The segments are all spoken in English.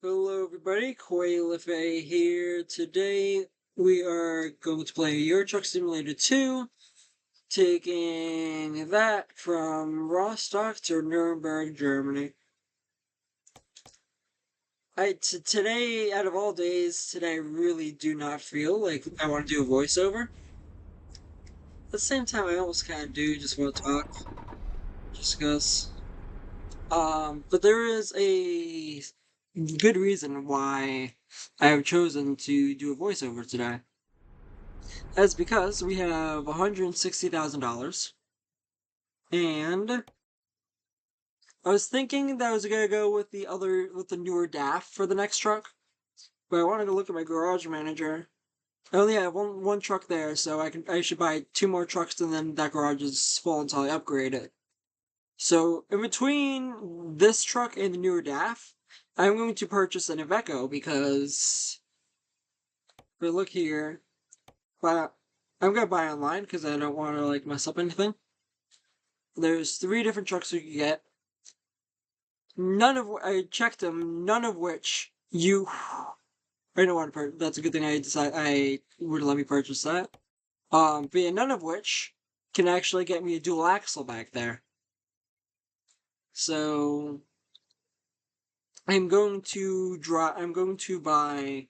Hello everybody, Quailife here. Today we are going to play Euro Truck Simulator 2, taking that from Rostock to Nuremberg, Germany. Today, out of all days, today I really do not feel like I want to do a voiceover. At the same time, I almost kind of do just want to talk, just because. But there is a good reason why I have chosen to do a voiceover today. That's because we have $160,000, and I was thinking that I was gonna go with the newer DAF for the next truck, but I wanted to look at my garage manager. I only have one truck there, so I should buy 2 more trucks, and then that garage is full until I upgrade it. So in between this truck and the newer DAF, I'm going to purchase an Iveco because if we look here, but I'm gonna buy online because I don't want to mess up anything. There's 3 different trucks you can get. I checked them. None of which you. I don't want to purchase. That's a good thing. I would let me purchase that. But yeah, none of which can actually get me a dual axle back there. So I'm going to buy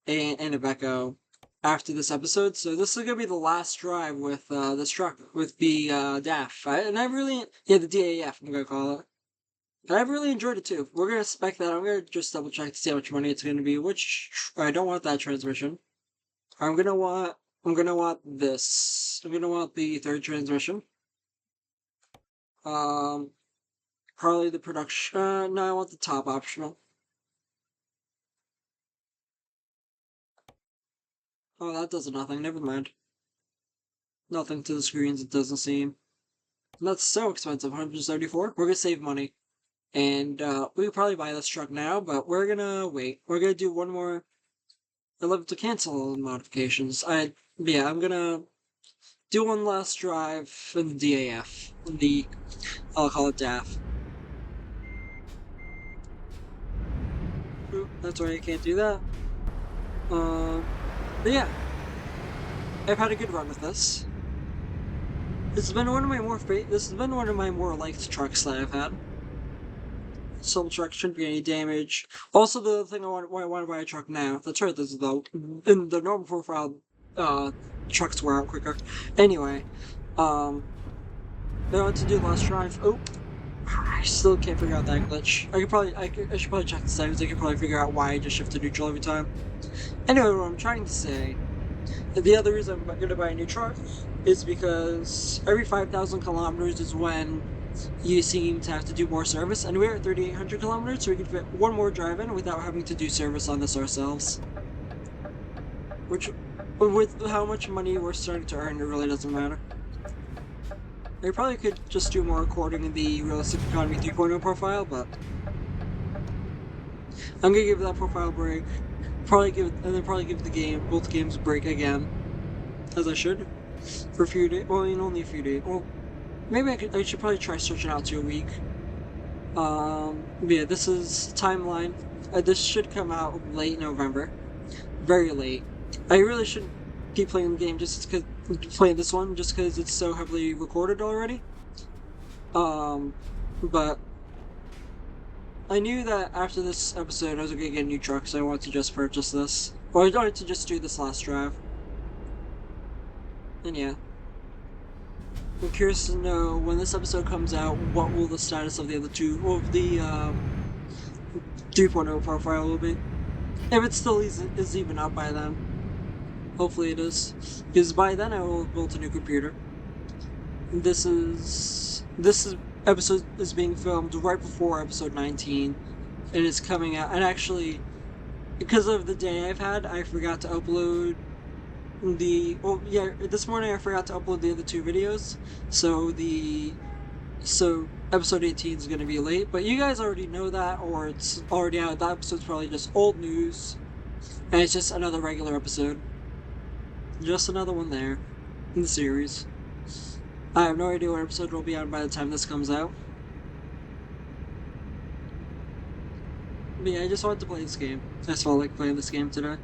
an Iveco after this episode. So this is gonna be the last drive with this truck with the DAF. The DAF I'm gonna call it. And I've really enjoyed it too. We're gonna spec that. I'm gonna just double check to see how much money it's gonna be. Which I don't want that transmission. I'm gonna want this. I'm gonna want the 3rd transmission. Probably the production. No, I want the top optional. Oh, that does nothing. Never mind. Nothing to the screens. It doesn't seem. That's so expensive. 134. We're gonna save money. And we could probably buy this truck now, but we're gonna wait. We're gonna do one more. I love to cancel modifications. I'm gonna do one last drive in the DAF. I'll call it DAF. Oop, that's right, I can't do that. But yeah, I've had a good run with this. This has been one of my more liked trucks that I've had. So the truck shouldn't be any damage. Also, the thing why I want to buy a truck now. That's right. This is in the normal profile. Trucks wear out quicker. Anyway, I want to do the last drive. Oh, I still can't figure out that glitch. I should probably check the settings. I could probably figure out why I just shift to neutral every time. Anyway, what I'm trying to say, the other reason I'm going to buy a new truck is because every 5,000 kilometers is when you seem to have to do more service, and we're at 3,800 kilometers, so we can fit one more drive in without having to do service on this ourselves. Which, with how much money we're starting to earn, it really doesn't matter. I probably could just do more recording in the Realistic Economy 3.0 profile, but I'm gonna give that profile a break. Probably give both games a break again, as I should, for a few days. Well, only a few days. Well, maybe I should probably try stretching out to a week. Yeah, this is timeline. This should come out late November. Very late. I really shouldn't keep playing the game just because it's so heavily recorded already. But I knew that after this episode I was gonna get a new truck, so I wanted to just purchase this. Well, I wanted to just do this last drive. And yeah. I'm curious to know, when this episode comes out, what will the status of the other two, of the 3.0 profile will be. If it still is even up by then. Hopefully it is. Because by then I will have built a new computer. This episode is being filmed right before episode 19. And it's coming out, and actually, because of the day I've had, I forgot to upload this morning I forgot to upload the other 2 videos, so episode 18 is going to be late, but you guys already know that, or it's already out. That episode's probably just old news, and it's just another regular episode. Just another one there, in the series. I have no idea what episode will be on by the time this comes out. But yeah, I just wanted to play this game. I just felt like playing this game today.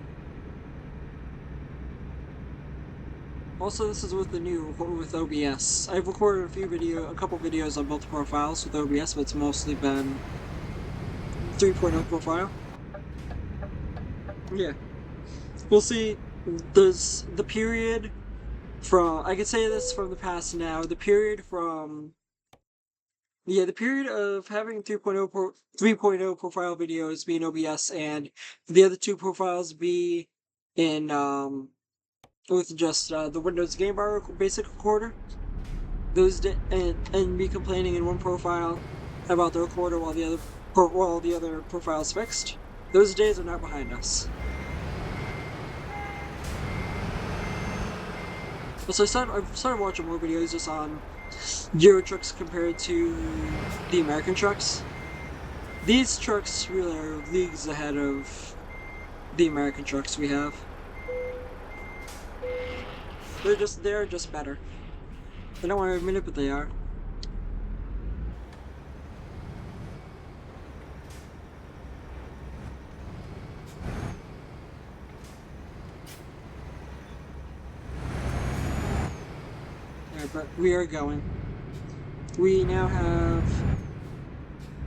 Also, this is with the new with OBS. I've recorded a couple videos on both profiles with OBS, but it's mostly been 3.0 profile. Yeah, we'll see. There's the period from I can say this from the past now. The period from the period of having 3.0 profile videos be in OBS and the other two profiles be in with just the Windows Game Bar basic recorder. And me complaining in one profile about the recorder while the other profile's fixed. Those days are not behind us. So I've started watching more videos just on Euro trucks compared to the American trucks. These trucks really are leagues ahead of the American trucks we have. They're just better. I don't want to admit it, but they are. Yeah, but we are going. We now have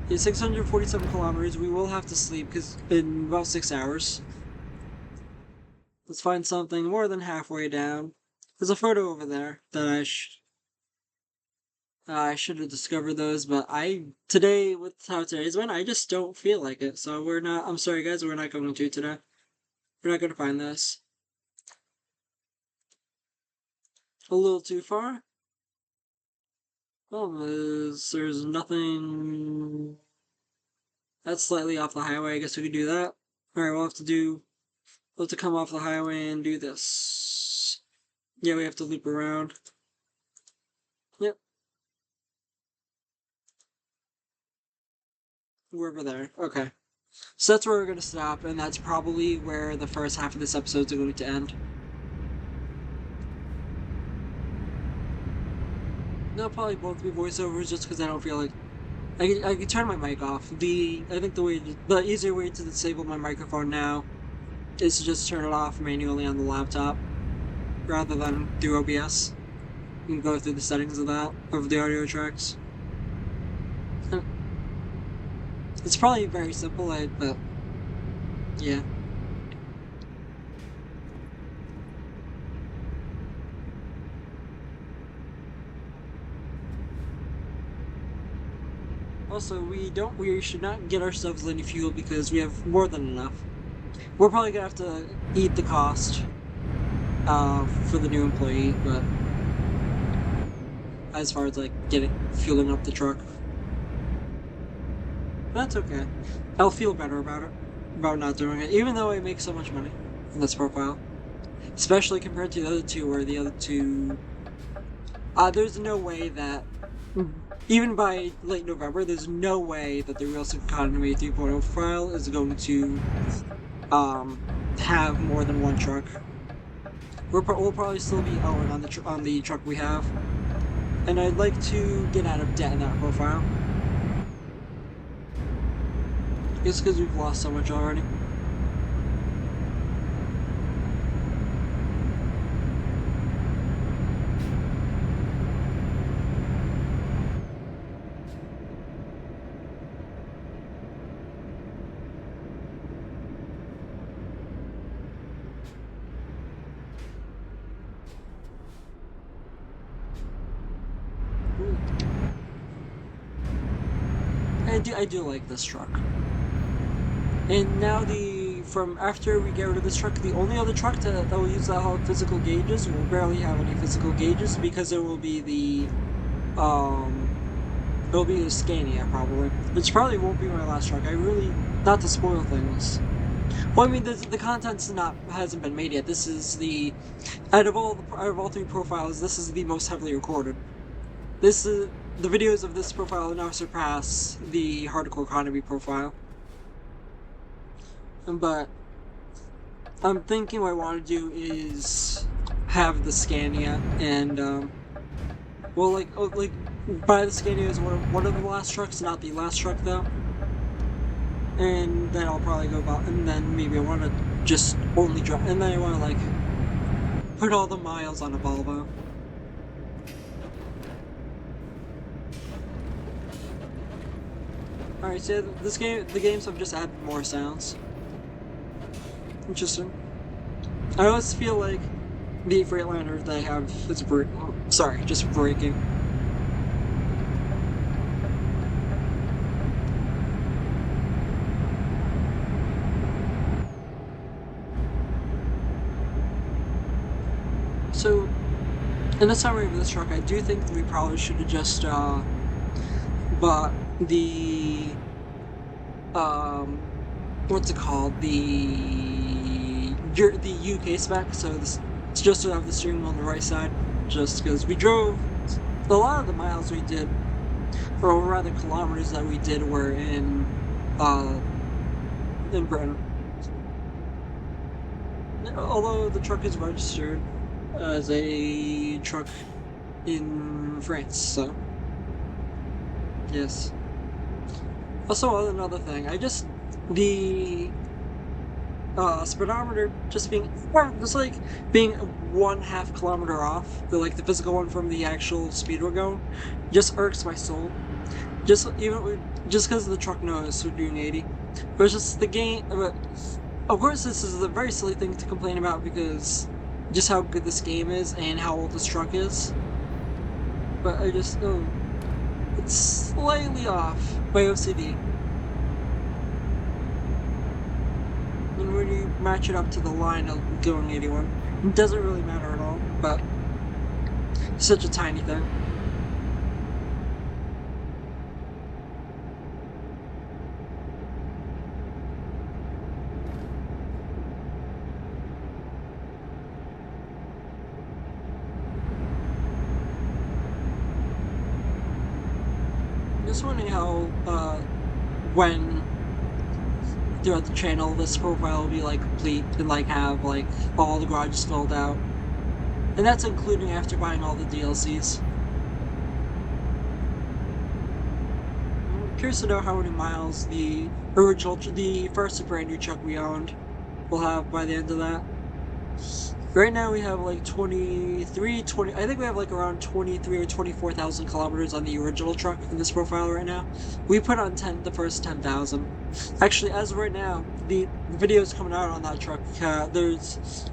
647 kilometers. We will have to sleep because in about 6 hours. Let's find something more than halfway down. There's a photo over there that I should have discovered those, but today with how today's went, I just don't feel like it. So we're not. I'm sorry, guys. We're not going to today. We're not going to find this. A little too far. Well, there's nothing. That's slightly off the highway. I guess we could do that. All right, we'll have to come off the highway and do this. Yeah, we have to loop around. Yep. We're over there. Okay. So that's where we're going to stop, and that's probably where the first half of this episode is going to end. They'll probably both be voiceovers just because I don't feel like I can turn my mic off. I think the easier way to disable my microphone now is to just turn it off manually on the laptop rather than through OBS. You can go through the settings of the audio tracks. It's probably very simple, but yeah. Also, we should not get ourselves any fuel because we have more than enough. We're probably gonna have to eat the cost for the new employee, but as far as like fueling up the truck, that's okay. I'll feel better about not doing it, even though I make so much money in this profile, especially compared to the other two, where the other two, there's no way that. Even by late November, there's no way that the Real Economy 3.0 profile is going to have more than one truck. We'll probably still be owing on the truck we have, and I'd like to get out of debt in that profile. Just because we've lost so much already. I do like this truck. And now after we get rid of this truck, the only other truck that will use that whole physical gauges will barely have any physical gauges because it will be it'll be the Scania probably. Which probably won't be my last truck. Not to spoil things. Well, I mean, the content's hasn't been made yet. This is out of all three profiles, this is the most heavily recorded. The videos of this profile now surpass the Hardcore Economy profile. But I'm thinking what I want to do is have the Scania and buy the Scania as one of the last trucks, not the last truck though. and then I'll probably go about, and then maybe I want to just only drive, and then I want to like put all the miles on a Volvo. Alright, so the games have just added more sounds. Interesting. I always feel like the Freightliner they have is just breaking. So, in the summary of this truck, I do think that we probably should have just bought the what's it called, the UK spec. So this it's just to have the steering wheel on the right side, just because we drove a lot of the miles we did, or rather kilometers that we did, were in Britain. Although the truck is registered as a truck in France, so yes. Also, another thing, the speedometer just being 1/2 kilometer off, the physical one from the actual speed we're going, just irks my soul. Just because the truck knows we're doing 80, but it's just the game. But of course, this is a very silly thing to complain about because just how good this game is and how old this truck is. But it's slightly off by OCD. And when you match it up to the line of going 81, it doesn't really matter at all, but it's such a tiny thing. Just wondering how, when throughout the channel this profile will be like complete and like have like all the garages filled out, and that's including after buying all the DLCs. I'm curious to know how many miles the first brand new truck we owned will have by the end of that. Right now we have like 20, I think we have like around 23 or 24,000 kilometers on the original truck in this profile right now. We put on the first 10,000. Actually, as of right now, the videos coming out on that truck,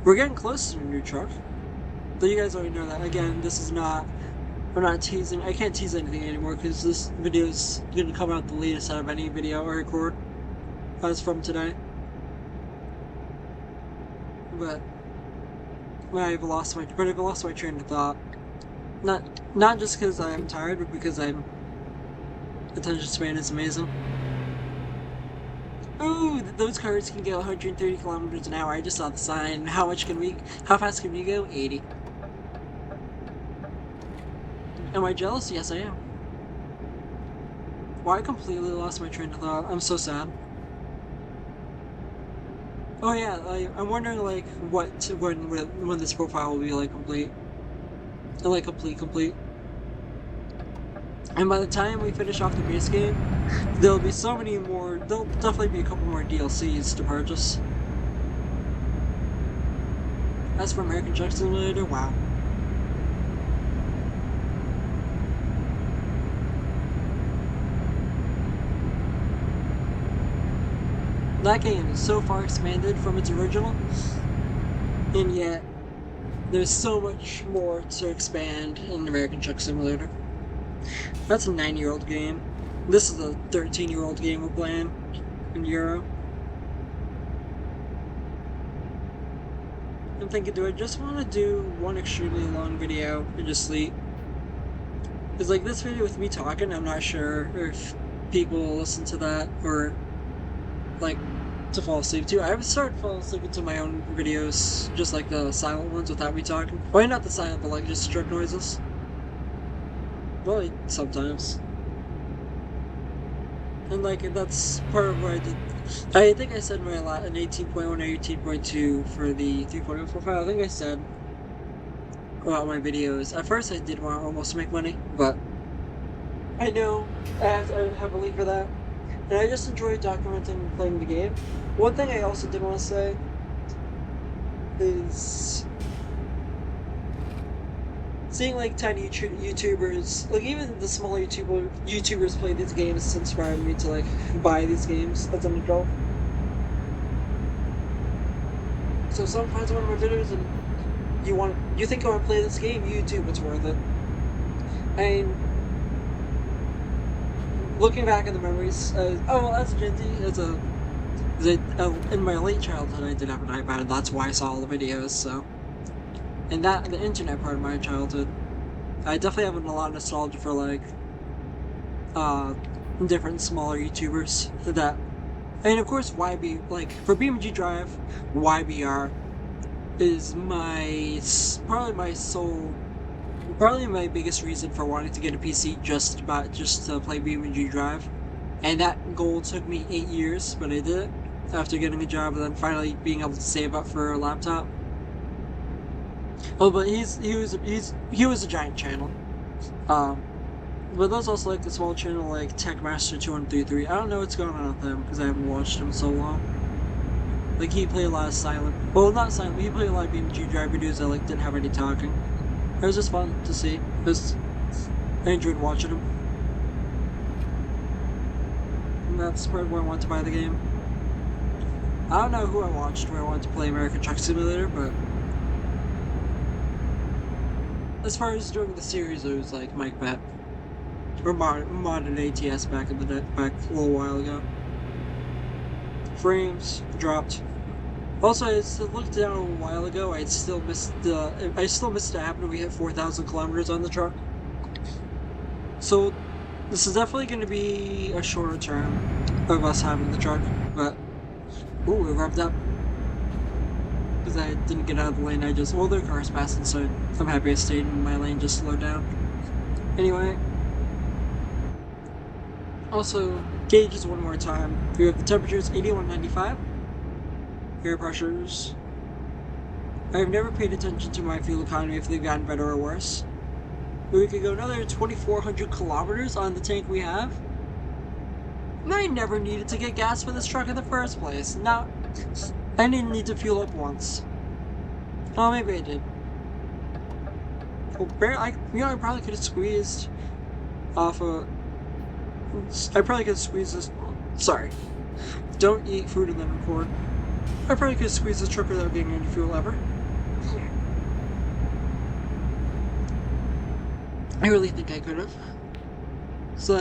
we're getting close to a new truck. But you guys already know that. Again, I'm not teasing, I can't tease anything anymore because this video is going to come out the latest out of any video I record as from today. But I've lost my train of thought. Not just because I'm tired, but because attention span is amazing. Ooh, those cars can go 130 kilometers an hour. I just saw the sign. How fast can we go? 80. Am I jealous? Yes, I am. Well, I completely lost my train of thought. I'm so sad. Oh yeah, I'm wondering like when this profile will be like complete. Like complete. And by the time we finish off the base game, there'll be so many more, there'll definitely be a couple more DLCs to purchase. As for American Truck Simulator, wow. That game is so far expanded from its original, and yet there's so much more to expand in American Truck Simulator. That's a 9-year-old game. This is a 13-year-old game we're playing in Euro. I'm thinking, do I just want to do one extremely long video and just sleep? Because like this video with me talking, I'm not sure if people will listen to that or like to fall asleep to. I've started falling asleep into my own videos, just like the silent ones without me talking. Well, not the silent, but like just strip noises. Well, sometimes. And like, that's part of what I did. I think I said an 18.1 or 18.2 for the 3.0 profile. I think I said about my videos. At first I did want to almost make money, but I know I have to heavily for that. and I just enjoy documenting and playing the game. One thing I also did want to say is seeing like tiny YouTubers, like even the smaller YouTubers play these games inspired me to like buy these games as an adult. So if someone finds one of my videos and you think I want to play this game, YouTube, it's worth it. I mean, looking back at the memories, as a Gen Z, in my late childhood, I did have an iPad, and that's why I saw all the videos. So, and the internet part of my childhood, I definitely have a lot of nostalgia for like, different smaller YouTubers that, and of course like for BMG Drive, YBR is probably my biggest reason for wanting to get a PC just to play BMG Drive. And that goal took me 8 years, but I did it after getting a job and then finally being able to save up for a laptop. Oh, but he was a giant channel. But there's also like a small channel like TechMaster2133. I don't know what's going on with him because I haven't watched him so long. Like he played a lot of not silent, he played a lot of BMG Drive videos that like didn't have any talking. It was just fun to see. I enjoyed watching him. And that's part of why I wanted to buy the game. I don't know who I watched where I wanted to play American Truck Simulator, but as far as doing the series, it was like Mike Bet or Modern ATS back a little while ago. Frames dropped. Also, I looked down a while ago. I still missed it happened. We hit 4,000 kilometers on the truck. So this is definitely going to be a shorter term of us having the truck. But ooh, it revved up because I didn't get out of the lane. Their car's passing, so I'm happy I stayed in my lane. Just slowed down. Anyway. Also, gauges one more time. We have the temperatures 81.95. Air pressures. I've never paid attention to my fuel economy if they've gotten better or worse. But we could go another 2,400 kilometers on the tank we have. And I never needed to get gas for this truck in the first place. Now, I didn't need to fuel up once. Oh, maybe I did. Well, I probably could have squeezed off a... I probably could have squeezed this... Sorry. Don't eat food and then record. I probably could squeeze this truck without getting any fuel ever. I really think I could have. So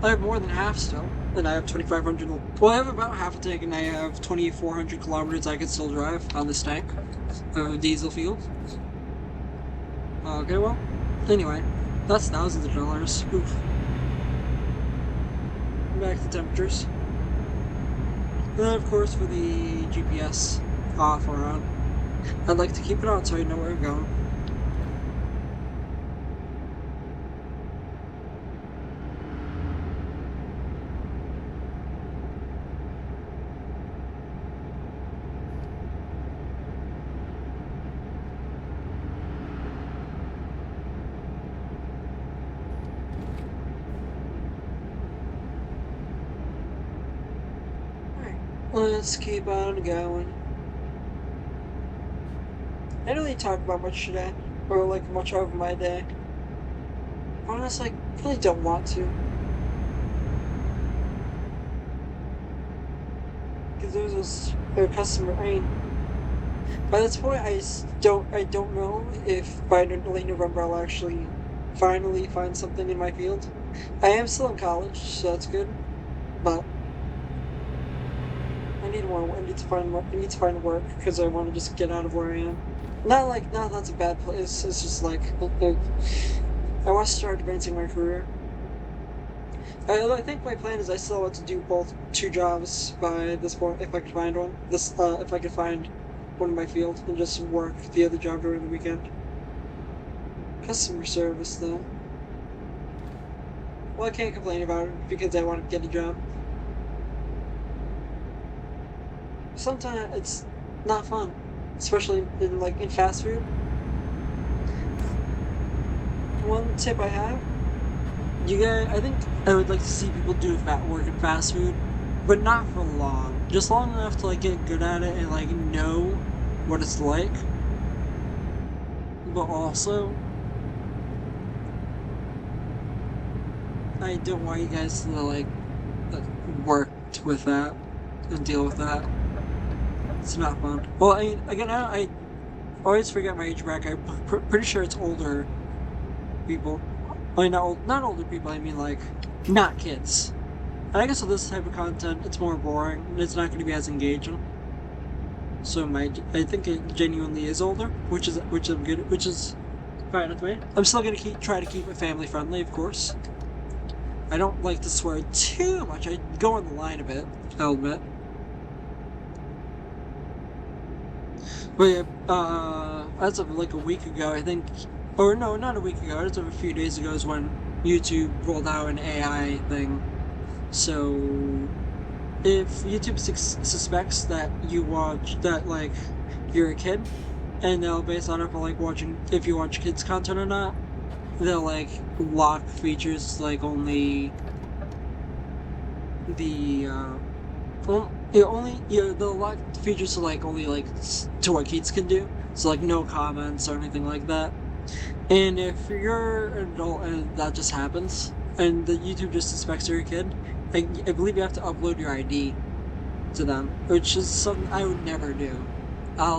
I have more than half still, and I have 2,500. Well, I have about half a tank, and I have 2,400 kilometers I could still drive on this tank of diesel fuel. Okay, well, anyway, that's thousands of dollars. Oof. Back to temperatures. And then, of course, for the GPS off or on, I'd like to keep it on so I know where I'm going. Let's keep on going. I didn't really talk about much today, or like much of my day. Honestly, I really don't want to. Because there was this customer, by this point I don't know if by late November I'll actually finally find something in my field. I am still in college, so that's good, but I need to find work because I want to just get out of where I am. Not that's a bad place. It's just like I want to start advancing my career. I think my plan is I still want to do both 2 jobs by this point if I could find one. If I could find one in my field and just work the other job during the weekend. Customer service though. Well, I can't complain about it because I want to get a job. Sometimes it's not fun, especially in fast food. One tip I have: You guys, I think I would like to see people do work in fast food, but not for long. Just long enough to like get good at it and like know what it's like. But also, I don't want you guys to like work with that and deal with that. It's not fun. Well, I mean, again, I always forget my age bracket. I'm pretty sure it's older people. I mean, not older people. I mean, like, not kids. And I guess with this type of content, it's more boring and it's not going to be as engaging. So I think it genuinely is older, which is fine with me. I'm still going to try to keep it family friendly, of course. I don't like to swear too much. I go on the line a bit, I'll admit. But yeah, as of like a week ago, I think, or no, not a week ago, as of a few days ago is when YouTube rolled out an AI thing. So, if YouTube suspects that like, you're a kid, and they'll base on it for like if you watch kids content or not, they'll like lock features like only the, they'll lock features to like only like to what kids can do. So like no comments or anything like that. And if you're an adult and that just happens, and the YouTube just suspects you're a kid, I believe you have to upload your ID to them, which is something I would never do. I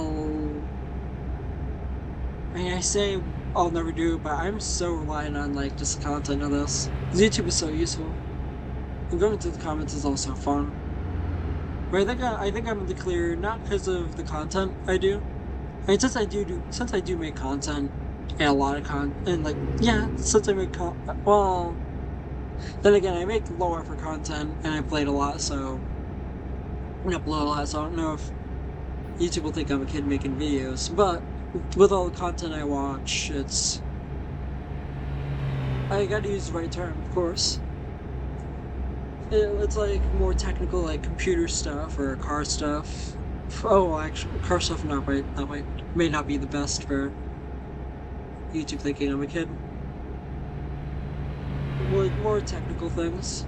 say I'll never do it, but I'm so reliant on like just content of this. YouTube is so useful. And going to the comments is also fun. But I think I'm in the clear not because of the content I do. I mean, since I do make content and a lot of and like since I make well, then again I make low effort content and I played a lot, so I upload a lot. So I don't know if YouTube will think I'm a kid making videos, but with all the content I watch, I gotta use the right term, of course. It's like more technical, like computer stuff or car stuff. Oh, actually, car stuff may not be the best for YouTube thinking I'm a kid. Like more technical things.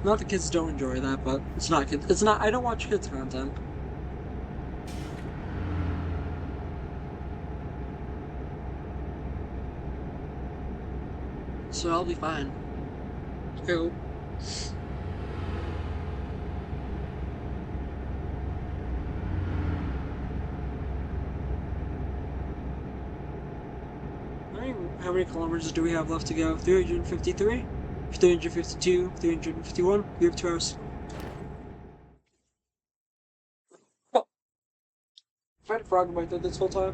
Not that kids don't enjoy that, but it's not kids. It's not. I don't watch kids content. So I'll be fine. Ew. How many kilometers do we have left to go? 353? 352? 351? We have 2 hours. Oh, I've had a frog in my throat this whole time.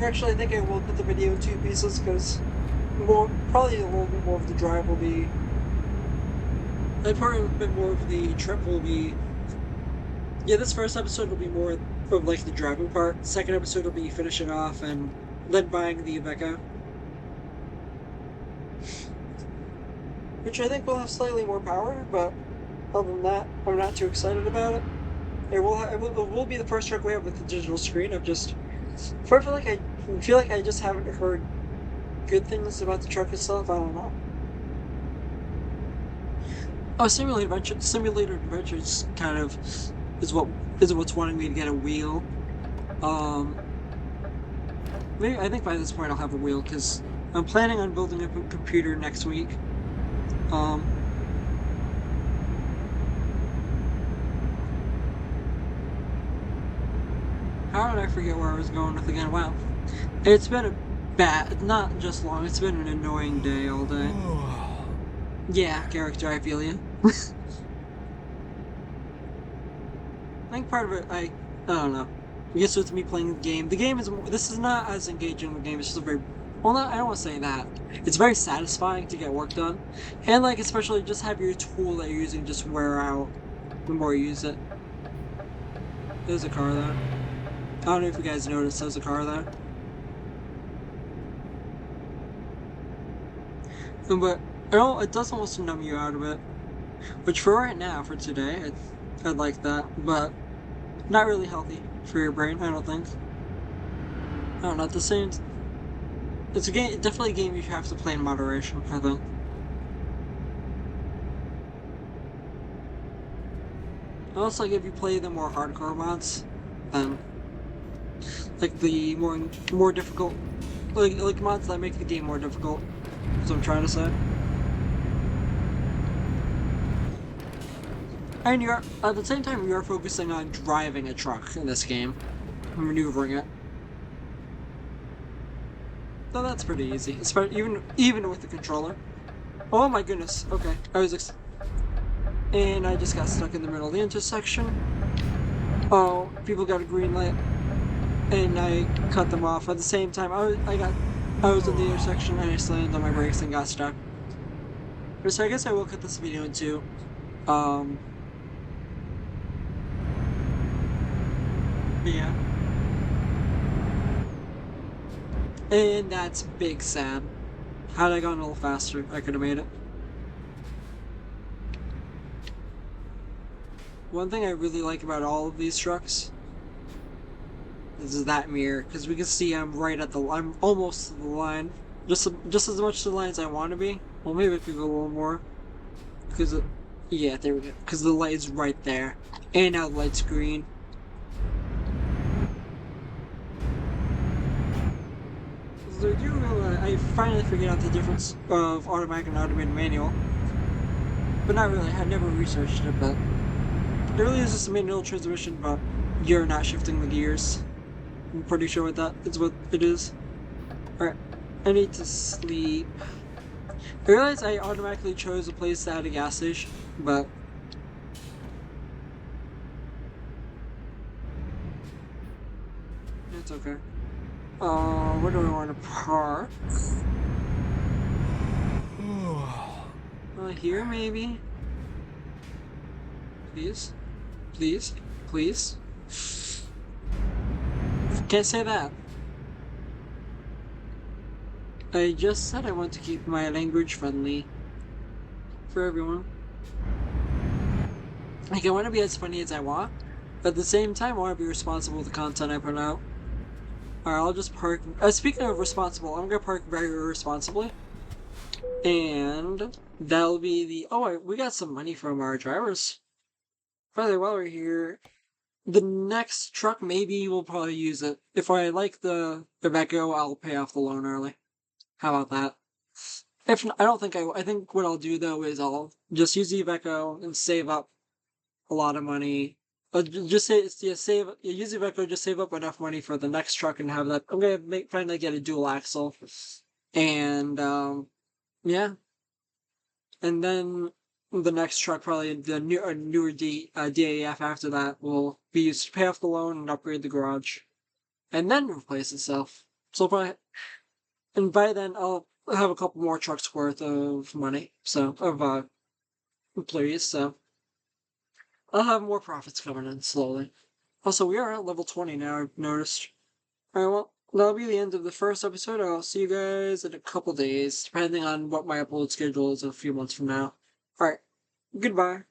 Actually, I think I will put the video in 2 pieces because probably a little bit more of the drive will be. And probably a bit more of the trip will be. Yeah, this first episode will be more of like the driving part. Second episode will be finishing off and then buying the Iveco. Which I think will have slightly more power, but other than that, I'm not too excited about it. It will be the first truck we have with the digital screen. I feel like I just haven't heard good things about the truck itself. I don't know. Oh, Simulator Adventures kind of is what's wanting me to get a wheel. Maybe I think by this point I'll have a wheel because I'm planning on building a computer next week. How did I forget where I was going with again? Wow. It's been not just long, it's been an annoying day all day. Yeah, character, I feel you. I think part of it, I don't know. I guess with me playing the game this is not as engaging of a game, it's just I don't want to say that. It's very satisfying to get work done. And like, especially just have your tool that you're using just wear out the more you use it. There's a car there. I don't know if you guys noticed there's a car there. But it does almost numb you out of it. Which for right now, for today, I'd like that, but not really healthy for your brain, I don't think. I don't know, at the same... It's a game, definitely a game you have to play in moderation, I think. Also, like, if you play the more hardcore mods, then like the more difficult, like mods that make the game more difficult. That's what I'm trying to say. And you're at the same time you're focusing on driving a truck in this game, maneuvering it. So that's pretty easy, especially even with the controller. Oh my goodness. Okay, and I just got stuck in the middle of the intersection. Oh, people got a green light, and I cut them off. At the same time, I was in the intersection and I slammed on my brakes and got stuck. So I guess I will cut this video in two. Yeah. And that's big sad. Had I gone a little faster, I could have made it. One thing I really like about all of these trucks is that mirror, because we can see I'm almost to the line. Just as much to the line as I want to be. Well, maybe I could go a little more. Because, yeah, there we go. Because the light is right there. And now the light's green. So I finally figured out the difference of automatic and automated manual. But not really, I had never researched it, but it really is just a manual transmission, but you're not shifting the gears. I'm pretty sure that is what it is. Alright, I need to sleep. I realized I automatically chose a place that had a gas station, but... it's okay. Where do I want to park? Here maybe? Please? Please? Please? Can't say that. I just said I want to keep my language friendly for everyone. Like, I want to be as funny as I want, but at the same time, I want to be responsible with the content I put out. Alright, I'll just park. Speaking of responsible, I'm gonna park very responsibly. And that'll be the. Oh, we got some money from our drivers. By the way, while we're here, the next truck, maybe we'll probably use it. If I like the Iveco, I'll pay off the loan early. How about that? If not, I don't think I think what I'll do though is I'll just use the Iveco and save up a lot of money. Just say use the Iveco, just save up enough money for the next truck and have that. I'm gonna finally get a dual axle, and yeah, and then the next truck, probably the newer DAF after that, will be used to pay off the loan and upgrade the garage, and then replace itself. So probably, and by then I'll have a couple more trucks worth of money, so of employees. So I'll have more profits coming in slowly. Also, we are at level 20 now, I've noticed. Alright, well, that'll be the end of the first episode. I'll see you guys in a couple days, depending on what my upload schedule is a few months from now. Alright, goodbye.